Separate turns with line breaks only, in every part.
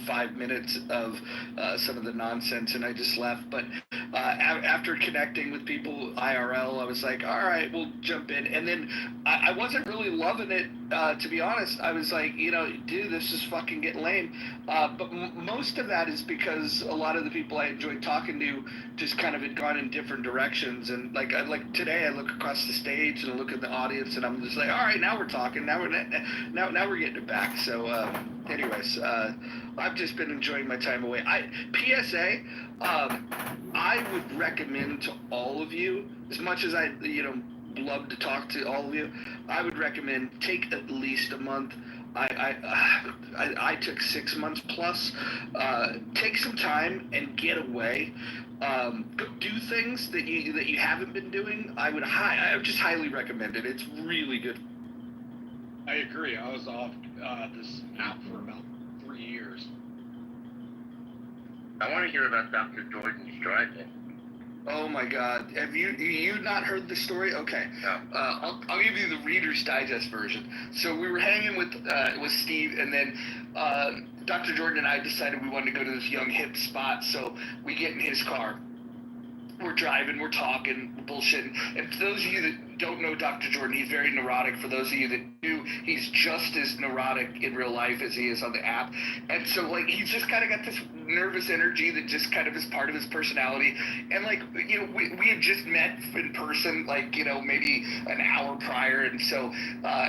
5 minutes of some of the nonsense, and I just left. But after connecting with people IRL, I was like, all right, we'll jump in. And then I wasn't really loving it, to be honest. I was like, dude, this is fucking getting lame. But most of that is because a lot of the people I enjoyed talking to just kind of had gone in different directions. And like today, I look across the stage and I look at the audience, and I'm just like, all right, now we're talking. Now we're getting it back. So, anyways, I've just been enjoying my time away. PSA, I would recommend to all of you, as much as I, love to talk to all of you, I would recommend take at least a month. I took 6 months plus. Take some time and get away. Go do things that you haven't been doing. I would just highly recommend it. It's really good.
I agree. I was off this app for about 3 years.
I want to hear about Dr. Jordan's driving.
Oh my God! Have you not heard the story? Okay.
No.
I'll give you the Reader's Digest version. So we were hanging with Steve, and then Dr. Jordan and I decided we wanted to go to this young hip spot. So we get in his car. We're driving, we're talking, we're bullshitting. And for those of you that don't know Dr. Jordan, he's very neurotic. For those of you that do, he's just as neurotic in real life as he is on the app. And so, like, he's just kind of got this nervous energy that just kind of is part of his personality. And, like, we had just met in person, like, maybe an hour prior. And so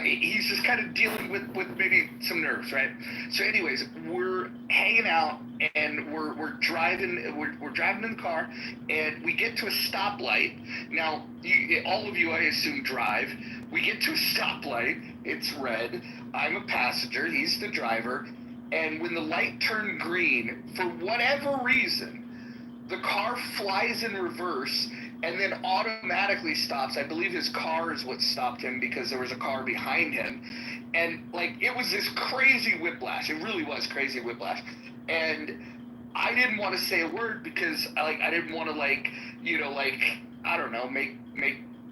he's just kind of dealing with maybe some nerves, right? So anyways, we're hanging out and we're driving. We're driving in the car, and we get to a stoplight. Now, all of you, I assume, drive. We get to a stoplight. It's red. I'm a passenger. He's the driver. And when the light turned green, for whatever reason, the car flies in reverse and then automatically stops. I believe his car is what stopped him because there was a car behind him. And, like, it was this crazy whiplash. It really was crazy whiplash. And I didn't want to say a word because I didn't want to I don't know, make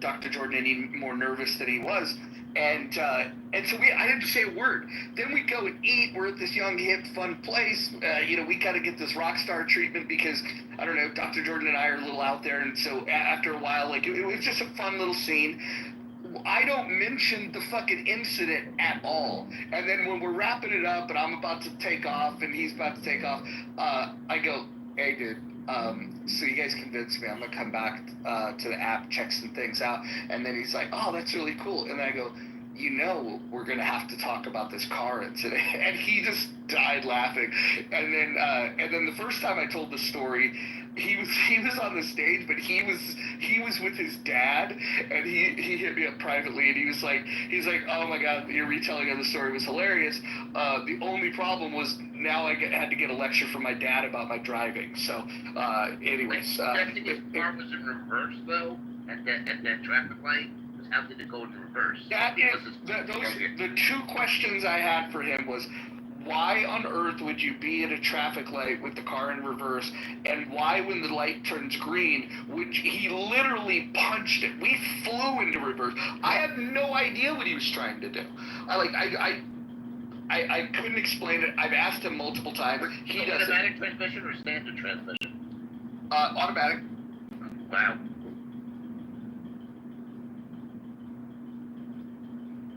Dr. Jordan any more nervous than he was. And so I didn't say a word. Then we go and eat. We're at this young, hip, fun place. We got to get this rock star treatment because, I don't know, Dr. Jordan and I are a little out there. And so after a while, it was just a fun little scene. I don't mention the fucking incident at all. And then when we're wrapping it up and I'm about to take off and he's about to take off, I go, hey, dude, so you guys convinced me. I'm going to come back to the app, check some things out. And then he's like, oh, that's really cool. And then I go, we're going to have to talk about this car incident. And he just died laughing. And then the first time I told the story, he was on the stage, but he was with his dad, and he hit me up privately, and he's like, oh my God, your retelling of the story was hilarious. The only problem was now I had to get a lecture from my dad about my driving. So, anyways,
I think his car was in reverse though, at that traffic light. How did it go in reverse?
The two questions I had for him was, why on earth would you be at a traffic light with the car in reverse? And why, when the light turns green, he literally punched it? We flew into reverse. I had no idea what he was trying to do. I couldn't explain it. I've asked him multiple times. He doesn't.
Automatic transmission or standard transmission?
Automatic.
Wow.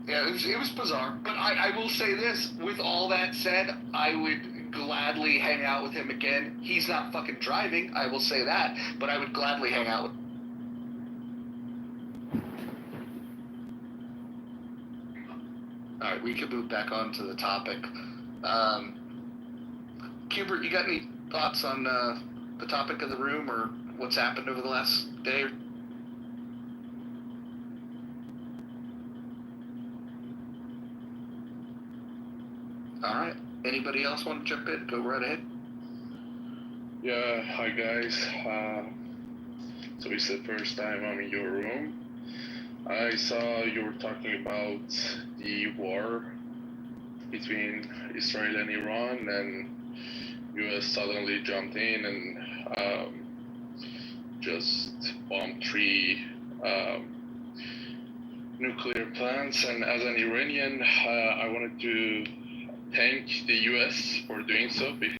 Yeah, it was bizarre. But I will say this, with all that said, I would gladly hang out with him again. He's not fucking driving, I will say that, but I would gladly hang out with him. All right, we can move back on to the topic. Hubert, you got any thoughts on the topic of the room or what's happened over the last day or All right. Anybody else want to jump in? Go right ahead.
Yeah, hi guys. So it's the first time I'm in your room. I saw you were talking about the war between Israel and Iran, and US suddenly jumped in and just bombed 3 nuclear plants. And as an Iranian, I wanted to thank the US for doing so,